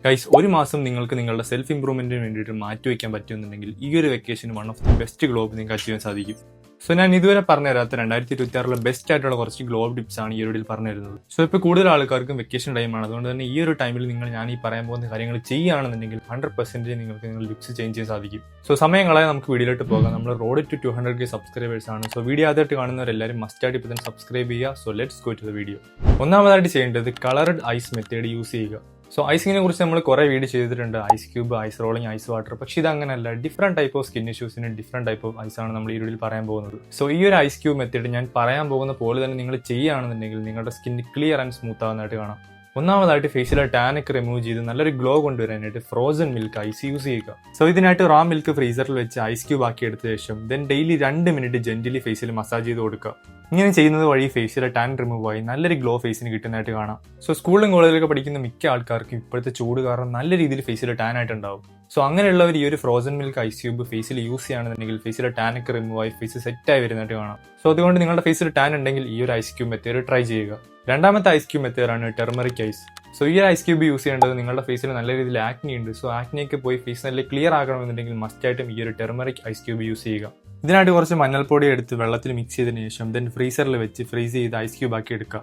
Guys, ഒരു മാസം നിങ്ങൾക്ക് നിങ്ങളുടെ സെൽഫ് ഇംപ്രൂവ്മെന്റിന് വേണ്ടിയിട്ട് മാറ്റിവെക്കാൻ പറ്റുമെന്നുണ്ടെങ്കിൽ ഈ ഒരു vacation one of the best globe നിങ്ങൾക്ക് അച്ചീവ് ചെയ്യാൻ സാധിക്കും. സോ ഞാൻ ഇതുവരെ പറഞ്ഞു തരാത്ത 2026 ബെസ്റ്റ് ആയിട്ടുള്ള കുറച്ച് ഗ്ലോബ് ടിപ്സ് ആണ് ഈ ഒരു വീഡിയോയിൽ പറഞ്ഞു തരുന്നത്. സോ ഇപ്പോൾ കൂടുതൽ ആൾക്കാർക്കും വെക്കേഷൻ ടൈമാണ്. അതുകൊണ്ട് തന്നെ ഈ ഒരു ടൈമിൽ ഞാൻ ഈ പറയാൻ പോകുന്ന കാര്യങ്ങൾ ചെയ്യുകയാണെന്നുണ്ടെങ്കിൽ 100% നിങ്ങൾക്ക് ലുക്സ് ചേഞ്ച് ചെയ്യാൻ സാധിക്കും. സോ സമയം കളയാൻ നമുക്ക് വീഡിയോയിലോട്ട് പോകാം. നമ്മൾ റോഡ് ടു 200K സബ്സ്ക്രൈബേഴ്സ് ആണ്. സോ വീഡിയോ ആദ്യമായിട്ട് കാണുന്നവരെല്ലാവരും മസ്റ്റായിട്ട് ഇപ്പോൾ തന്നെ സബ്സ്ക്രൈബ് ചെയ്യുക. So let's go to the video. ഒന്നാമതായിട്ട് ചെയ്യേണ്ടത് കളർഡ് ഐസ് മെത്തേഡ് യൂസ് ചെയ്യുക. സോ ഐസിങ്ങിനെ കുറിച്ച് നമ്മൾ കുറേ വീഡിയോ ചെയ്തിട്ടുണ്ട്, ice cube, ice rolling, ice water. പക്ഷേ ഇത് അങ്ങനെയല്ല. ഡിഫറെന്റ് ടൈപ്പ് ഓഫ് സ്കിൻ ഇഷ്യൂസിന് ഡിഫറെന്റ് ടൈപ്പ് ഓഫ് ഐസ് ആണ് നമ്മൾ ഈ വീഡിയോയിൽ പറയാൻ പോകുന്നത്. സോ ഈ ഒരു ഐസ് ക്യൂബ് മെത്തേഡ് ഞാൻ പറയാൻ പോകുന്ന പോലെ തന്നെ നിങ്ങൾ ചെയ്യുകയാണെന്നുണ്ടെങ്കിൽ നിങ്ങളുടെ സ്കിൻ ക്ലിയർ ആൻഡ് സ്മൂത്ത് ആവുന്നതായിട്ട് കാണാം. ഒന്നാമതായിട്ട് ഫേസിലെ ടാനൊക്കെ റിമൂവ് ചെയ്ത് നല്ലൊരു ഗ്ലോ കൊണ്ടുവരാനായിട്ട് ഫ്രോസൺ മിൽക്ക് ഐസ് യൂസ് ചെയ്യുക. സോ ഇതിനായിട്ട് റാ മിൽക്ക് ഫ്രീസറിൽ വെച്ച് ഐസ് ക്യൂബ് ആക്കി എടുത്ത ശേഷം ഡെയിലി 2 മിനിറ്റ് ജെന്റലി ഫേസിൽ മസാജ് ചെയ്ത് കൊടുക്കുക. ഇങ്ങനെ ചെയ്യുന്നത് വഴി ഫേസിലെ ടാൻ റിമൂവ് ആയി നല്ലൊരു ഗ്ലോ ഫേസിന് കിട്ടുന്നതായിട്ട് കാണാം. സോ സ്കൂളിലും കോളേജിലൊക്കെ പഠിക്കുന്ന മിക്ക ആൾക്കാർക്കും ഇപ്പോഴത്തെ ചൂട് കാരണം നല്ല രീതിയിൽ ഫേസിൽ ടാൻ ആയിട്ടുണ്ടാവും. സോ അങ്ങനെയുള്ളവർ ഈ ഒരു ഫ്രോസൺ മിൽക്ക് ഐസ് ക്യൂബ് ഫേസിൽ യൂസ് ചെയ്യുകയാണെന്നുണ്ടെങ്കിൽ ഫേസിലെ ടാനൊക്കെ റിമൂവ് ആയി ഫേസ് സെറ്റായി വരുന്നതായിട്ട് കാണാം. സോ അതുകൊണ്ട് നിങ്ങളുടെ ഫേസിൽ ടാൻ ഉണ്ടെങ്കിൽ ഈ ഒരു ഐസ് ക്യൂബ് മെത്തേഡ് ട്രൈ ചെയ്യുക. രണ്ടാമത്തെ ഐസ് ക്യൂബ് മെത്തേഡാണ് ടെർമറിക് ഐസ്. സോ ഈ ഐസ് ക്യൂബ് യൂസ് ചെയ്യേണ്ടത് നിങ്ങളുടെ ഫേസിൽ നല്ല രീതിയിൽ ആക്നി ഉണ്ട്. സോ ആക്നിയൊക്കെ പോയി ഫേസ് നല്ല ക്ലിയർ ആകണമെന്നുണ്ടെങ്കിൽ മസ്റ്റായിട്ടും ഈ ഒരു ടെർമറിക് ഐസ് ക്യൂബ് യൂസ് ചെയ്യുക. ഇതിനായിട്ട് കുറച്ച് മഞ്ഞൾപ്പൊടി എടുത്ത് വെള്ളത്തിൽ മിക്സ് ചെയ്തതിനു ശേഷം ഫ്രീസറിൽ വെച്ച് ഫ്രീസ് ചെയ്ത് ഐസ് ക്യൂബ് ആക്കി എടുക്കുക.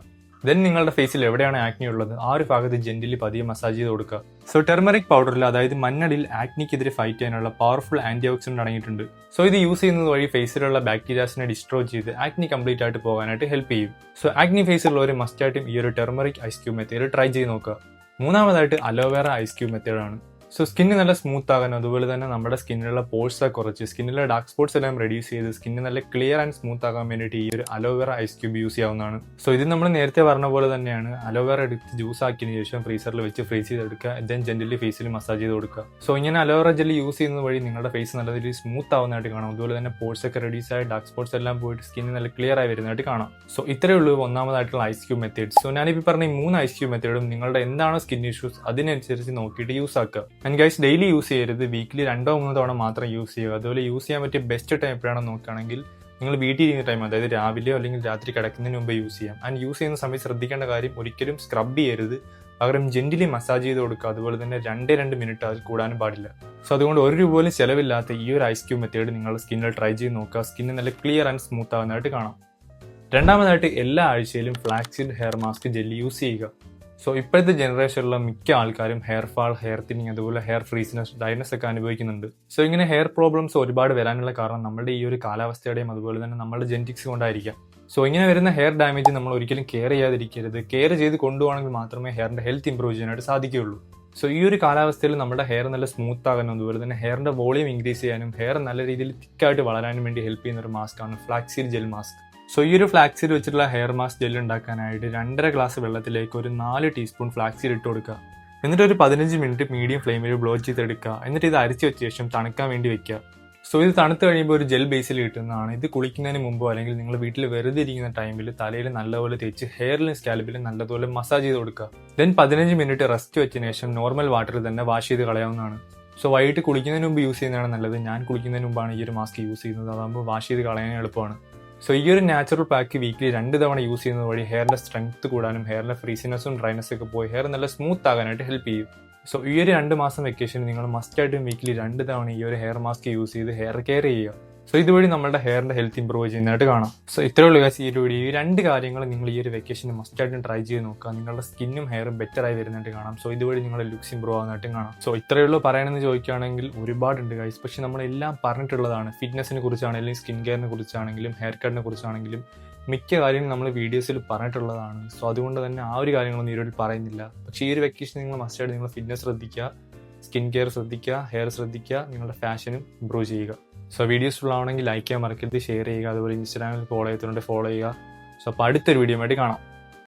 നിങ്ങളുടെ ഫേസിൽ എവിടെയാണ് ആക്നി ഉള്ളത് ആ ഒരു ഭാഗത്ത് ജെന്റിലി പതിയെ മസാജ് ചെയ്ത് കൊടുക്കുക. സോ ടെർമറിക് പൗഡറിൽ, അതായത് മഞ്ഞളിൽ ആക്നിക്കെതിരെ ഫൈറ്റ് ചെയ്യാനുള്ള പവർഫുൾ ആന്റി ഓക്സിഡന്റ് അടങ്ങിയിട്ടുണ്ട്. സോ ഇത് യൂസ് ചെയ്യുന്നത് വഴി ഫേസിലുള്ള ബാക്ടീരിയാസിനെ ഡിസ്ട്രോയ് ചെയ്ത് ആക്നി കംപ്ലീറ്റ് ആയിട്ട് പോകാനായിട്ട് ഹെൽപ്പ് ചെയ്യും. സോ ആക്നി ഫേസിലുള്ളവർ മസ്റ്റായിട്ടും ഈ ഒരു turmeric ice cube method try ചെയ്ത് നോക്കുക. മൂന്നാമതായിട്ട് അലോവേറ ഐസ് ക്യൂബ് മെത്തേഡാണ്. സോ സ്കിന്ന് നല്ല സ്മൂത്ത് ആകാനും അതുപോലെ തന്നെ നമ്മുടെ സ്കിന്നിലുള്ള പോഴ്സ് കുറച്ച് സ്കിന്നിലെ ഡാർക്ക് സ്പോട്ട്സ് എല്ലാം റെഡ്യൂസ് ചെയ്ത് സ്കിന്ന് നല്ല ക്ലിയർ ആൻഡ് സ്മൂത്ത് ആകാൻ വേണ്ടിയിട്ട് ഈ ഒരു അലോവേറ ഐസ് ക്യൂബ് യൂസ് ചെയ്യാവുന്നതാണ്. സോ ഇത് നമ്മൾ നേരത്തെ പറഞ്ഞ പോലെ തന്നെയാണ്. അലോവേറ എടുത്ത് ജ്യൂസ് ആക്കിയതിനു ശേഷം ഫ്രീസറിൽ വെച്ച് ഫ്രീസ് ചെയ്തെടുക്കുക. ജെന്റലി ഫേസിൽ മസാജ് ചെയ്ത് കൊടുക്കുക. സോ ഇങ്ങനെ അലോവേറ ജെല്ലി യൂസ് ചെയ്യുന്നത് വഴി നിങ്ങളുടെ ഫേസ് നല്ല രീതിയിൽ സ്മൂത്ത് ആവുന്നതായിട്ട് കാണാം. അതുപോലെ തന്നെ പോഴ്സ് ഒക്കെ റെഡ്യൂസ് ആയി ഡാർക്ക് സ്പോട്ട്സ് എല്ലാം പോയിട്ട് സ്കിന്ന് നല്ല ക്ലിയർ ആയി വരുന്നതായിട്ട് കാണാം. സോ ഇത്രയേ ഉള്ളൂ ഒന്നാമതായിട്ടുള്ള ഐസ് ക്യൂബ് മെത്തേഡ്. സോ ഞാനിപ്പോൾ പറഞ്ഞ ഈ 3 ഐസ് ക്യൂബ് മെത്തേഡും നിങ്ങളുടെ എന്താണോ സ്കിൻ ഇഷ്യൂസ് അതിനനുസരിച്ച് നോക്കിയിട്ട് യൂസ് ആക്കുക. ആൻഡ് ഗൈസ്, ഡെയിലി യൂസ് ചെയ്യരുത്. വീക്കിലി 2-3 തവണ മാത്രം യൂസ് ചെയ്യുക. അതുപോലെ യൂസ് ചെയ്യാൻ പറ്റിയ ബെസ്റ്റ് ടൈം എപ്പോഴാണെന്ന് നോക്കുകയാണെങ്കിൽ നിങ്ങൾ വീട്ടിൽ ഇരിക്കുന്ന ടൈം, അതായത് രാവിലെയോ അല്ലെങ്കിൽ രാത്രി കിടക്കുന്നതിന് മുമ്പ് യൂസ് ചെയ്യാം. ആൻഡ് യൂസ് ചെയ്യുന്ന സമയത്ത് ശ്രദ്ധിക്കേണ്ട കാര്യം, ഒരിക്കലും സ്ക്രബ് ചെയ്യരുത്. പകരം ജെന്റിലി മസാജ് ചെയ്ത് കൊടുക്കുക. അതുപോലെ തന്നെ 2 മിനിറ്റ് അതിൽ കൂടാനും പാടില്ല. സോ അതുകൊണ്ട് ഒരു രൂപ പോലും ചിലവില്ലാത്ത ഈ ഒരു ഐസ് ക്യൂബ് മെത്തേഡ് നിങ്ങളുടെ സ്കിന്നിൽ ട്രൈ ചെയ്ത് നോക്കുക. സ്കിന്ന് നല്ല ക്ലിയർ ആൻഡ് സ്മൂത്ത് ആവുന്നതായിട്ട് കാണാം. രണ്ടാമതായിട്ട് എല്ലാ ആഴ്ചയിലും flaxseed hair mask jelly use ചെയ്യുക. സോ ഇപ്പോഴത്തെ ജനറേഷനിലുള്ള മിക്ക ആൾക്കാരും ഹെയർ ഫാൾ, ഹെയർ തിന്നിങ്, അതുപോലെ ഹെയർ ഫ്രീസിനെസ്, ഡ്രൈനെസ് ഒക്കെ അനുഭവിക്കുന്നുണ്ട്. സോ ഇങ്ങനെ ഹെയർ പ്രോബ്ലംസ് ഒരുപാട് വരാനുള്ള കാരണം നമ്മുടെ ഈ ഒരു കാലാവസ്ഥയുടെയും അതുപോലെ തന്നെ നമ്മുടെ ജെനറ്റിക്സ് കൊണ്ടായിരിക്കാം. സോ ഇങ്ങനെ വരുന്ന ഹെയർ ഡാമേജ് നമ്മൾ ഒരിക്കലും കെയർ ചെയ്യാതിരിക്കരുത്. കെയർ ചെയ്ത് കൊണ്ടുപോകണമെങ്കിൽ മാത്രമേ ഹെയറിന്റെ ഹെൽത്ത് ഇംപ്രൂവ് ചെയ്യാനായിട്ട് സാധിക്കുകയുള്ളൂ. സോ ഈ ഒരു കാലാവസ്ഥയിൽ നമ്മുടെ ഹെയർ നല്ല സ്മൂത്ത് ആകാനും അതുപോലെ തന്നെ ഹെയറിന്റെ വോളിയം ഇൻക്രീസ് ചെയ്യാനും ഹെയർ നല്ല രീതിയിൽ തിക്കായിട്ട് വളരാനും വേണ്ടി ഹെൽപ്പ് ചെയ്യുന്ന ഒരു മാസ്ക് ആണ് ഫ്ലാക്സീഡ് ജെൽ മാസ്ക്. സോ ഈ ഒരു ഫ്ലാക്സീഡ് വെച്ചിട്ടുള്ള ഹെയർ മാസ്ക് ജെൽ ഉണ്ടാക്കാനായിട്ട് 2.5 ഗ്ലാസ് വെള്ളത്തിലേക്ക് ഒരു 4 ടീസ്പൂൺ ഫ്ലാക്സീഡ് ഇട്ട് കൊടുക്കുക. എന്നിട്ട് ഒരു 15 മിനിറ്റ് മീഡിയം ഫ്ലെയിമിൽ ബ്ലോ ചെയ്തെടുക്കുക. എന്നിട്ട് ഇത് അരിച്ചു വെച്ച ശേഷം തണുക്കാൻ വേണ്ടി വെക്കുക. സോ ഇത് തണുത്ത് കഴിയുമ്പോൾ ഒരു ജെൽ ബേസിൽ കിട്ടുന്നതാണ്. ഇത് കുളിക്കുന്നതിന് മുമ്പോ അല്ലെങ്കിൽ നിങ്ങൾ വീട്ടിൽ വെറുതെ ഇരിക്കുന്ന ടൈമിൽ തലയിൽ നല്ലപോലെ തേച്ച് ഹെയറിലും സ്കാൽപ്പിലും നല്ലപോലെ മസാജ് ചെയ്ത് കൊടുക്കുക. 15 മിനിറ്റ് റെസ്റ്റ് വെച്ചതിന് ശേഷം നോർമൽ വാട്ടറിൽ തന്നെ വാഷ് ചെയ്ത് കളയാവുന്നതാണ്. സോ വൈകിട്ട് കുളിക്കുന്നതിന് മുമ്പ് യൂസ് ചെയ്യുന്നതാണ് നല്ലത്. ഞാൻ കുളിക്കുന്നതിന് മുമ്പാണ് ഈ ഒരു മാസ്ക് യൂസ് ചെയ്യുന്നത്. അതാകുമ്പോൾ വാഷ് ചെയ്ത് കളയാൻ എളുപ്പമാണ്. സോ ഈ ഒരു നാച്ചുറൽ പാക്ക് വീക്കിലി 2 തവണ യൂസ് ചെയ്യുന്നത് വഴി ഹെയറിന്റെ സ്ട്രെങ്ത് കൂടാനും ഹെയറിന്റെ ഫ്രീസിനെസ്സും ഡ്രൈനെസ്സും ഒക്കെ പോയി ഹെയർ നല്ല സ്മൂത്ത് ആകാനായിട്ട് ഹെൽപ്പ് ചെയ്യും. സോ ഈ ഒരു 2 മാസം വെക്കേഷൻ നിങ്ങൾ മസ്റ്റായിട്ടും വീക്കിലി 2 തവണ ഈ ഒരു ഹെയർ മാസ്ക് യൂസ് ചെയ്ത് ഹെയർ കെയർ ചെയ്യുക. സോ ഇതുവഴി നമ്മുടെ ഹെയറിന്റെ ഹെൽത്ത് ഇംപ്രൂവ് ചെയ്യുന്നതായിട്ട് കാണാം. സോ ഇത്രയേ ഉള്ളൂ ഈ ഒരു വീഡിയോ. ഈ 2 കാര്യങ്ങൾ നിങ്ങൾ ഈ ഒരു വെക്കേഷന് മസ്റ്റായിട്ടും ട്രൈ ചെയ്ത് നോക്കുക. നിങ്ങളുടെ സ്കിന്നും ഹെയറും ബെറ്റർ ആയി വരുന്നതായിട്ട് കാണാം. സോ ഇതുവഴി നിങ്ങളുടെ ലുക്സ് ഇംപ്രൂവ് ആകുന്നതായിട്ടും കാണാം. സോ ഇത്രയേ ഉള്ളൂ പറയണമെന്ന് ചോദിക്കുകയാണെങ്കിൽ ഒരുപാടുണ്ട് ഗൈസ്. പക്ഷെ നമ്മളെല്ലാം പറഞ്ഞിട്ടുള്ളതാണ്. ഫിറ്റ്നസിനെ കുറിച്ചാണെങ്കിലും സ്കിൻ കെയറിനെ കുറിച്ചാണെങ്കിലും ഹെയർ കട്ടിനെ കുറിച്ചാണെങ്കിലും മിക്ക കാര്യങ്ങളും നമ്മൾ വീഡിയോസിൽ പറഞ്ഞിട്ടുള്ളതാണ്. സോ അതുകൊണ്ട് തന്നെ ആ ഒരു കാര്യങ്ങളൊന്നും ഈ വീഡിയോയിൽ പറയുന്നില്ല. പക്ഷേ ഈ ഒരു വെക്കേഷൻ നിങ്ങൾ മസ്റ്റായിട്ട് നിങ്ങൾ ഫിറ്റ്നസ് ശ്രദ്ധിക്കുക, സ്കിൻ കെയർ ശ്രദ്ധിക്കുക, ഹെയർ ശ്രദ്ധിക്കുക, നിങ്ങളുടെ ഫാഷനും ഇംപ്രൂവ് ചെയ്യുക. സോ വീഡിയോസ് ഫുൾ ആവണമെങ്കിൽ ലൈക്ക് ചെയ്യാൻ മറക്കരുത്, ഷെയർ ചെയ്യുക, അതുപോലെ ഇൻസ്റ്റാഗ്രാമിൽ ഫോളോ ചെയ്യുക. സോ അപ്പോൾ അടുത്തൊരു വീഡിയോ ആയിട്ട് കാണാം.